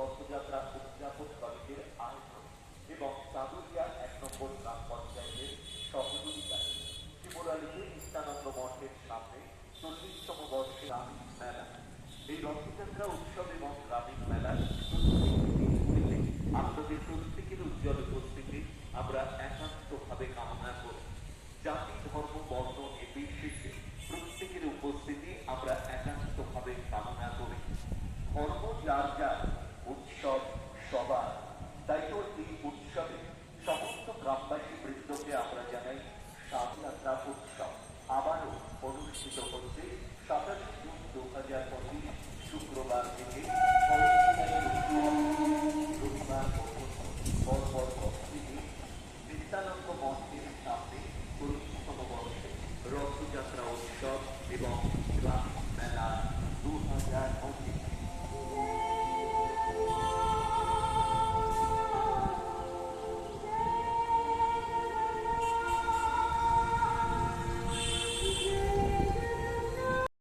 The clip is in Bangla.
রথযাত্রা উদযাপনকারীদের আয়োজন এবং চাঁদুরিয়া ১ নম্বর গ্রাম পঞ্চায়েতের সহযোগিতায় শিবরালীতে নিত্যানন্দ মঠের সামনে ৪০তম বর্ষে গ্রামীণ মেলা। এই রথযাত্রা উৎসব এবং গ্রামীণ মেলার দিনগুলিতে আপনাদের প্রত্যেকের উজ্জ্বল উপস্থিতি আমরা একান্তভাবে কামনা করি। জাতি ধর্ম বর্ণ নির্বিশেষে প্রত্যেকের উপস্থিতি আমরা একান্তভাবে কামনা করি। ধর্ম যার যার, উৎসব সবার, তাই তো এই উৎসবে সমস্ত গ্রামবাসী বৃন্দকে আমরা জানাই স্বাধীনতা উৎসব আবারও অনুষ্ঠিত হচ্ছে ২৭ জুন ২০২৫ শুক্রবার থেকে রবিবার পরপর থেকে নিত্যানন্দ মন্দির সামনে ৪০তম বর্ষে রথযাত্রা উৎসব এবং গ্রাম মেলা ২০২৫।